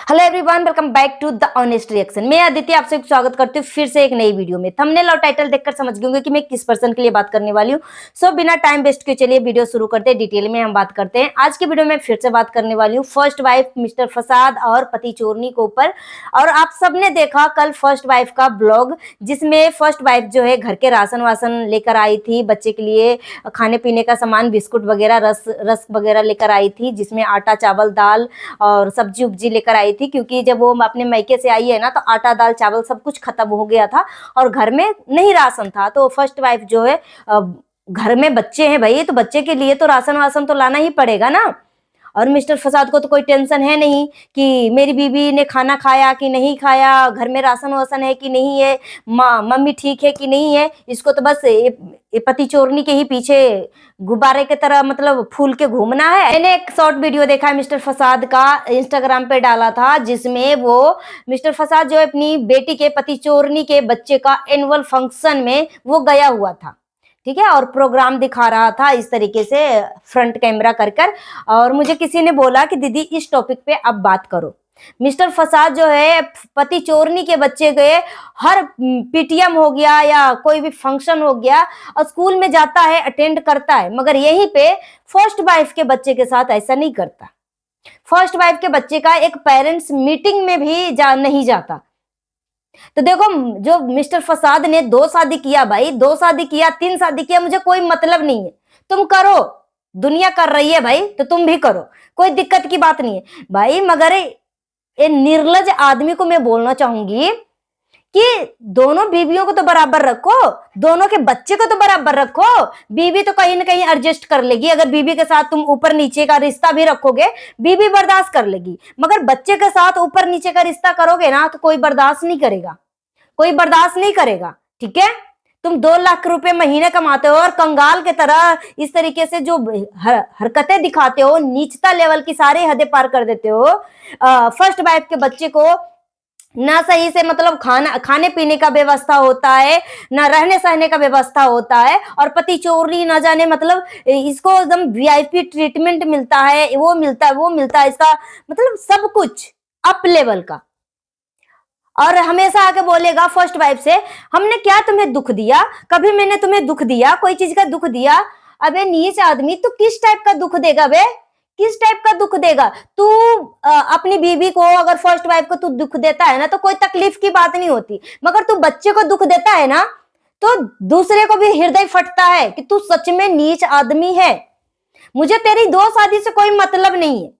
Hello everyone, welcome back to the honest reaction. मैं अदिति आपसे स्वागत करती हूँ फिर से एक नई वीडियो में। थंबनेल और टाइटल देखकर समझ गए होंगे कि मैं किस पर्सन के लिए बात करने वाली हूँ। सो बिना टाइम वेस्ट के चलिए वीडियो शुरू करते हैं। डिटेल में हम बात करते हैं। आज की वीडियो में फिर से बात करने वाली हूँ फर्स्ट वाइफ मिस्टर फसाद और पति चोरनी के ऊपर। और आप सबने देखा कल फर्स्ट वाइफ का ब्लॉग, जिसमें फर्स्ट वाइफ जो है घर के राशन वासन लेकर आई थी, बच्चे के लिए खाने पीने का सामान, बिस्कुट वगैरह, रस वगैरह लेकर आई थी, जिसमें आटा चावल दाल और सब्जी उब्जी लेकर आई थी। क्योंकि जब वो अपने मायके से आई है ना, तो आटा दाल चावल सब कुछ खत्म हो गया था और घर में नहीं राशन था। तो फर्स्ट वाइफ जो है, घर में बच्चे हैं भाई, तो बच्चे के लिए तो राशन वासन तो लाना ही पड़ेगा ना। और मिस्टर फसाद को तो कोई टेंशन है नहीं कि मेरी बीवी ने खाना खाया कि नहीं खाया, घर में राशन वासन है कि नहीं है, मम्मी ठीक है कि नहीं है। इसको तो बस ये पति चोरनी के ही पीछे गुब्बारे की तरह मतलब फूल के घूमना है। मैंने एक शॉर्ट वीडियो देखा है मिस्टर फसाद का, इंस्टाग्राम पे डाला था, जिसमें वो मिस्टर फसाद जो अपनी बेटी के पति चोरनी के बच्चे का एनुअल फंक्शन में वो गया हुआ था, ठीक है, और प्रोग्राम दिखा रहा था इस तरीके से फ्रंट कैमरा कर। और मुझे किसी ने बोला कि दीदी इस टॉपिक पे अब बात करो। मिस्टर फसाद जो है पति चोरनी के बच्चे गए, हर पीटीएम हो गया या कोई भी फंक्शन हो गया और स्कूल में जाता है, अटेंड करता है, मगर यहीं पे फर्स्ट वाइफ के बच्चे के साथ ऐसा नहीं करता। फर्स्ट वाइफ के बच्चे का एक पेरेंट्स मीटिंग में भी नहीं जाता। तो देखो, जो मिस्टर फसाद ने 2 शादी किया भाई, 2 शादी किया, 3 शादी किया, मुझे कोई मतलब नहीं है। तुम करो, दुनिया कर रही है भाई, तो तुम भी करो, कोई दिक्कत की बात नहीं है भाई। मगर ये निर्लज आदमी को मैं बोलना चाहूंगी कि दोनों बीवियों को तो बराबर रखो, दोनों के बच्चे को तो बराबर रखो। बीवी तो कहीं ना कहीं एडजस्ट कर लेगी। अगर बीवी के साथ तुम ऊपर नीचे का रिश्ता भी रखोगे, बीवी बर्दाश्त कर लेगी। मगर बच्चे के साथ ऊपर नीचे का रिश्ता करोगे ना, तो कोई बर्दाश्त नहीं करेगा, कोई बर्दाश्त नहीं करेगा। ठीक है, तुम 2 लाख रुपए महीने कमाते हो और कंगाल के तरह इस तरीके से जो हरकतें दिखाते हो, नीचता लेवल की सारी हदें पार कर देते हो। फर्स्ट वाइफ के बच्चे को ना सही से मतलब खाने पीने का व्यवस्था होता है, ना रहने सहने का व्यवस्था होता है, और पति चोरी ना जाने मतलब इसको एकदम वीआईपी ट्रीटमेंट मिलता है, वो मिलता है, वो मिलता है, इसका मतलब सब कुछ अप लेवल का। और हमेशा आके बोलेगा फर्स्ट वाइफ से, हमने क्या तुम्हें दुख दिया, कभी मैंने तुम्हें दुख दिया, कोई चीज का दुख दिया? अबे नीच आदमी, तू किस टाइप का दुख देगा बे, किस टाइप का दुख देगा तू? अपनी बीवी को अगर फर्स्ट वाइफ को तू दुख देता है ना, तो कोई तकलीफ की बात नहीं होती, मगर तू बच्चे को दुख देता है ना, तो दूसरे को भी हृदय फटता है कि तू सच में नीच आदमी है। मुझे तेरी 2 शादी से कोई मतलब नहीं है,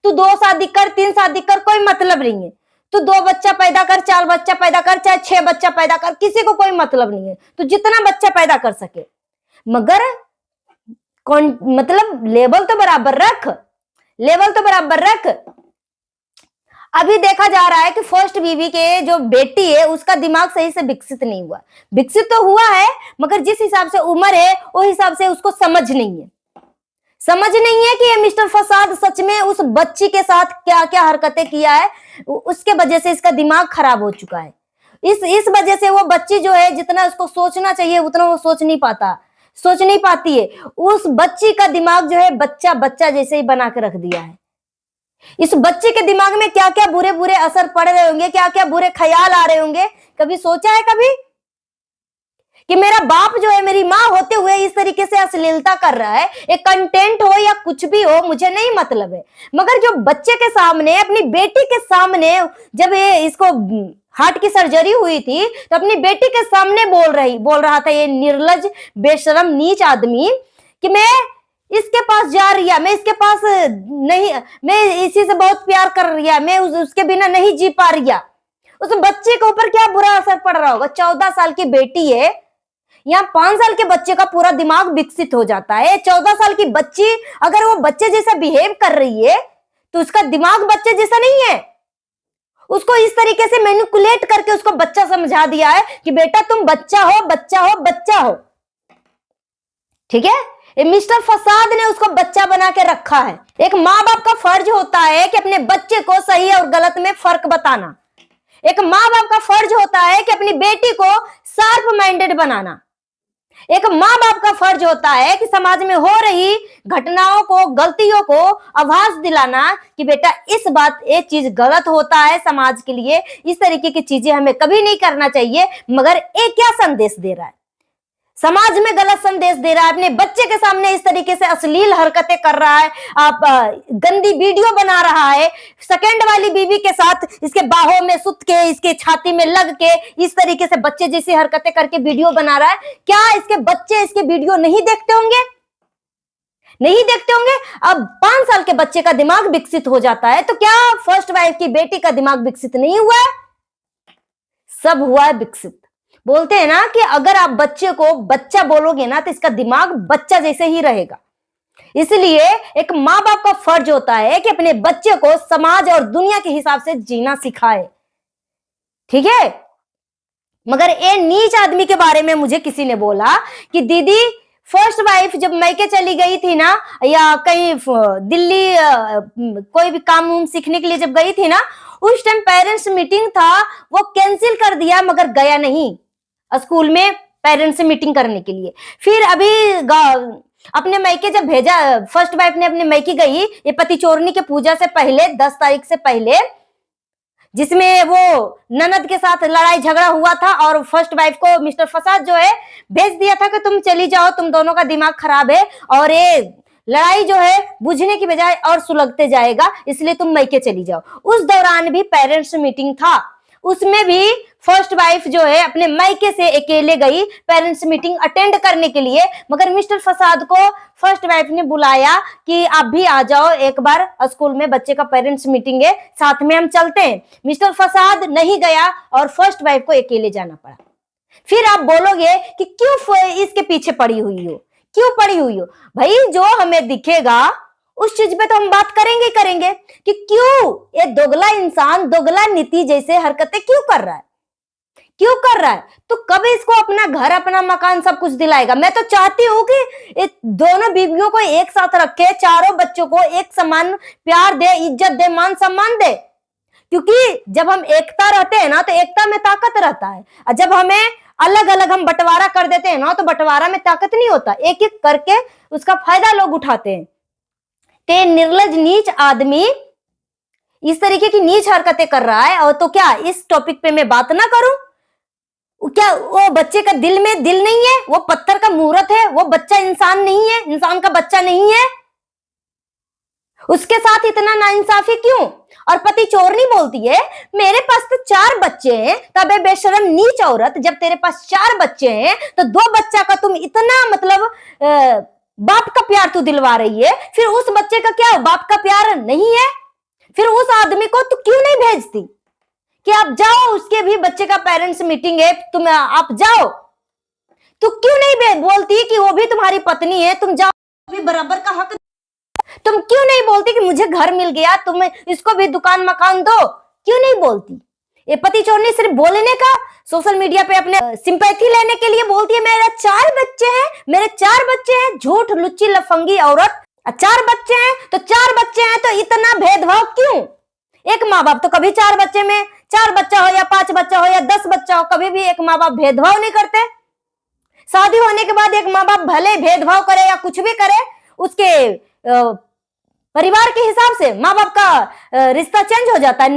तू 2 शादी कर, 3 शादी कर, कोई मतलब नहीं है। तू 2 बच्चा पैदा कर, 4 बच्चा पैदा कर, चाहे 6 बच्चा पैदा कर, किसी को कोई मतलब नहीं है। तू जितना बच्चा पैदा कर सके, मगर कौन मतलब लेवल तो बराबर रख, लेवल तो बराबर रख। अभी देखा जा रहा है कि फर्स्ट बीवी के जो बेटी है, उसका दिमाग सही से विकसित नहीं हुआ। विकसित तो हुआ है, मगर जिस हिसाब से उम्र है, उस हिसाब से उसको समझ नहीं है। समझ नहीं है कि ये मिस्टर फसाद सच में उस बच्ची के साथ क्या क्या हरकतें किया है, उसके वजह से इसका दिमाग खराब हो चुका है। इस वजह से वो बच्ची जो है, जितना उसको सोचना चाहिए उतना वो सोच नहीं पाता, सोच नहीं पाती है। उस बच्ची का दिमाग जो है बच्चा बच्चा जैसे ही बना के रख दिया है। इस बच्चे के दिमाग में क्या क्या बुरे बुरे असर पड़ रहे होंगे, क्या क्या बुरे ख्याल आ रहे होंगे। कभी सोचा है कभी कि मेरा बाप जो है मेरी माँ होते हुए इस तरीके से अश्लीलता कर रहा है? एक कंटेंट हो या कुछ भी हो, मुझे नहीं मतलब है, मगर जो बच्चे के सामने, अपनी बेटी के सामने, जब ये इसको हार्ट की सर्जरी हुई थी, तो अपनी बेटी के सामने बोल रहा था ये निर्लज बेशरम नीच आदमी कि मैं इसके पास जा रही है, मैं इसके पास नहीं, मैं इसी से बहुत प्यार कर रही है, मैं उसके बिना नहीं जी पा रही है। उस बच्चे के ऊपर क्या बुरा असर पड़ रहा होगा। 14 साल की बेटी है, यहाँ 5 साल के बच्चे का पूरा दिमाग विकसित हो जाता है। 14 साल की बच्ची अगर वो बच्चे जैसा बिहेव कर रही है, तो उसका दिमाग बच्चे जैसा नहीं है। उसको इस तरीके से मैनिपुलेट करके उसको बच्चा समझा दिया है कि बेटा तुम बच्चा हो, बच्चा हो, बच्चा हो। ठीक है, ये मिस्टर फसाद ने उसको बच्चा बना के रखा है। एक माँ बाप का फर्ज होता है कि अपने बच्चे को सही और गलत में फर्क बताना। एक माँ बाप का फर्ज होता है कि अपनी बेटी को शार्प माइंडेड बनाना। एक माँ बाप का फर्ज होता है कि समाज में हो रही घटनाओं को, गलतियों को आभास दिलाना कि बेटा इस बात, ये चीज गलत होता है समाज के लिए, इस तरीके की चीजें हमें कभी नहीं करना चाहिए। मगर ये क्या संदेश दे रहा है? समाज में गलत संदेश दे रहा है, अपने बच्चे के सामने इस तरीके से अश्लील हरकतें कर रहा है, आप गंदी वीडियो बना रहा है, सेकंड वाली बीवी के साथ इसके बाहों में सुत के, इसके छाती में लग के इस तरीके से बच्चे जैसी हरकतें करके वीडियो बना रहा है। क्या इसके बच्चे इसके वीडियो नहीं देखते होंगे? नहीं देखते होंगे। अब 5 साल के बच्चे का दिमाग विकसित हो जाता है, तो क्या फर्स्ट वाइफ की बेटी का दिमाग विकसित नहीं हुआ है? सब हुआ है विकसित। बोलते हैं ना कि अगर आप बच्चे को बच्चा बोलोगे ना तो इसका दिमाग बच्चा जैसे ही रहेगा। इसलिए एक माँ बाप का फर्ज होता है कि अपने बच्चे को समाज और दुनिया के हिसाब से जीना सिखाए, ठीक है। मगर ये नीच आदमी के बारे में मुझे किसी ने बोला कि दीदी फर्स्ट वाइफ जब मैके चली गई थी ना, या कहीं दिल्ली कोई भी काम उम सीखने के लिए जब गई थी ना, उस टाइम पेरेंट्स मीटिंग था, वो कैंसिल कर दिया मगर गया नहीं स्कूल में पेरेंट्स से मीटिंग करने के लिए। फिर अभी अपने मैके जब भेजा, फर्स्ट वाइफ ने अपने मैके गई, ये पति चोरनी के पूजा से पहले 10 तारीख से पहले, जिसमें वो ननद के साथ लड़ाई झगड़ा हुआ था और फर्स्ट वाइफ को मिस्टर फसाद जो है भेज दिया था कि तुम चली जाओ, तुम दोनों का दिमाग खराब है और ये लड़ाई जो है बुझने की बजाय और सुलगते जाएगा, इसलिए तुम मैके चली जाओ। उस दौरान भी पेरेंट्स मीटिंग था, उसमें भी फर्स्ट वाइफ जो है अपने मैके से अकेले गई पेरेंट्स मीटिंग अटेंड करने के लिए। मगर मिस्टर फसाद को फर्स्ट वाइफ ने बुलाया कि आप भी आ जाओ एक बार, स्कूल में बच्चे का पेरेंट्स मीटिंग है, साथ में हम चलते हैं। मिस्टर फसाद नहीं गया और फर्स्ट वाइफ को अकेले जाना पड़ा। फिर आप बोलोगे कि क्यों इसके पीछे पड़ी हुई हो, क्यों पड़ी हुई हो? भाई जो हमें दिखेगा उस चीज पे तो हम बात करेंगे कि क्यों ये दोगला इंसान दोगला नीति जैसे हरकतें क्यों कर रहा है, क्यों कर रहा है? तो कब इसको अपना घर, अपना मकान सब कुछ दिलाएगा? मैं तो चाहती हूँ कि दोनों बीवियों को एक साथ रखे, चारों बच्चों को एक समान प्यार दे, इज्जत दे, मान सम्मान दे, क्योंकि जब हम एकता रहते हैं ना तो एकता में ताकत रहता है, और जब हमें अलग अलग हम बंटवारा कर देते हैं ना तो बंटवारा में ताकत नहीं होता, एक एक करके उसका फायदा लोग उठाते हैं। ते निर्लज नीच आदमी इस तरीके की नीच हरकतें कर रहा है, और तो क्या इस टॉपिक पे मैं बात ना करूं? क्या वो बच्चे का दिल में दिल नहीं है? वो पत्थर का मूर्त है, वो बच्चा इंसान नहीं है, इंसान का बच्चा नहीं है, उसके साथ इतना नाइंसाफी क्यों? और पति चोरनी बोलती है मेरे पास तो 4 बच्चे हैं। तबे बेशरम नीच औरत, जब तेरे पास 4 बच्चे हैं तो 2 बच्चा का तुम इतना मतलब बाप का प्यार तू दिलवा रही है, फिर उस बच्चे का क्या बाप का प्यार नहीं है? फिर उस आदमी को तू क्यों नहीं भेजती कि आप जाओ, उसके भी बच्चे का पेरेंट्स मीटिंग है, तुम आप जाओ। तू क्यों नहीं बोलती कि वो भी तुम्हारी पत्नी है, तुम जाओ, भी बराबर का हक। तुम क्यों नहीं बोलती कि मुझे घर मिल गया, तुम इसको भी दुकान मकान दो? क्यों नहीं बोलती? ये पति चोरनी सिर्फ बोलने का, सोशल मीडिया पे अपने सिंपैथी लेने के लिए बोलती है मेरे 4 बच्चे हैं, मेरे 4 बच्चे हैं। झूठ, लुच्ची, लफंगी औरत। 4 बच्चे हैं तो 4 बच्चे हैं, तो इतना भेदभाव क्यों? एक माँ बाप तो कभी 4 बच्चे में 4 बच्चा हो या 5 बच्चा हो या 10 बच्चा हो, कभी भी एक माँ बाप भेदभाव नहीं करते। शादी होने के बाद एक माँ बाप भले भेदभाव करे या कुछ भी करे, उसके परिवार के हिसाब से माँ बाप का रिश्ता चेंज हो जाता है,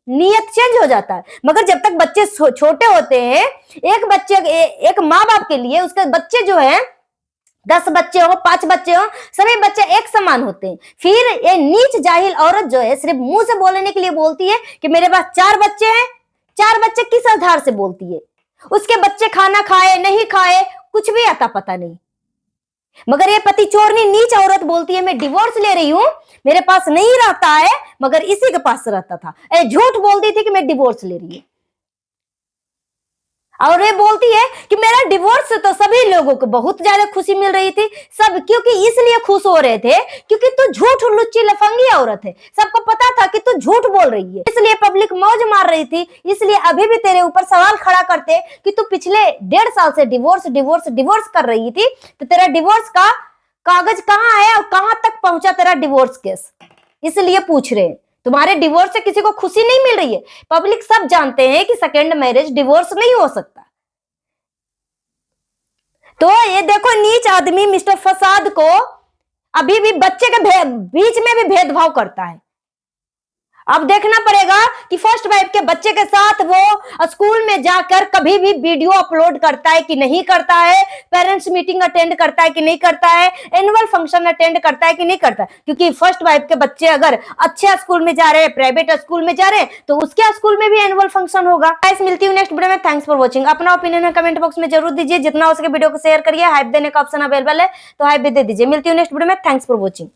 नियत चेंज हो जाता है। मगर जब तक बच्चे छोटे होते हैं, एक माँ बाप के लिए उसके बच्चे जो है 10 बच्चे हो, 5 बच्चे हो, सभी बच्चे एक समान होते हैं। फिर ये नीच जाहिल औरत जो है सिर्फ मुंह से बोलने के लिए बोलती है कि मेरे पास 4 बच्चे हैं। 4 बच्चे किस आधार से बोलती है? उसके बच्चे खाना खाए नहीं खाए कुछ भी आता पता नहीं। मगर ये पति चोरनी नीच औरत बोलती है मैं डिवोर्स ले रही हूं, मेरे पास नहीं रहता है मगर इसी के पास रहता था। झूठ बोलती थी कि मैं डिवोर्स ले रही हूं, और ये बोलती है कि मेरा डिवोर्स से तो सभी लोगों को बहुत ज्यादा खुशी मिल रही थी, सब क्योंकि इसलिए खुश हो रहे थे क्योंकि तू झूठ लुच्ची लफंगी औरत है। सबको पता था कि तू झूठ बोल रही है, इसलिए पब्लिक मौज मार रही थी। इसलिए अभी भी तेरे ऊपर सवाल खड़ा करते कि तू पिछले 1.5 साल से डिवोर्स कर रही थी, तो तेरा डिवोर्स का कागज कहाँ है और कहाँ तक पहुंचा तेरा डिवोर्स केस, इसलिए पूछ रहे हैं। तुम्हारे डिवोर्स से किसी को खुशी नहीं मिल रही है। पब्लिक सब जानते हैं कि सेकंड मैरिज डिवोर्स नहीं हो सकता। तो ये देखो नीच आदमी मिस्टर फसाद को अभी भी बच्चे के बीच में भी भेदभाव करता है। अब देखना पड़ेगा कि फर्स्ट वाइफ के बच्चे के साथ वो स्कूल में जाकर कभी भी वीडियो अपलोड करता है कि नहीं करता है, पेरेंट्स मीटिंग अटेंड करता है कि नहीं करता है, एनुअल फंक्शन अटेंड करता है कि नहीं करता है। क्योंकि फर्स्ट वाइफ के बच्चे अगर अच्छे स्कूल में जा रहे हैं, प्राइवेट स्कूल में जा रहे हैं, तो उसके स्कूल में भी एनुअल फंक्शन होगा। गाइस मिलती हूँ नेक्स्ट वीडियो में। Thanks for watching. अपना ओपिनियन कमेंट बॉक्स में जरूर दीजिए, जितना हो सके वीडियो को शेयर करिए। हाइप देने का ऑप्शन अवेलेबल है तो हाइप भी दे दीजिए। मिलती हूँ नेक्स्ट वीडियो में। Thanks for watching.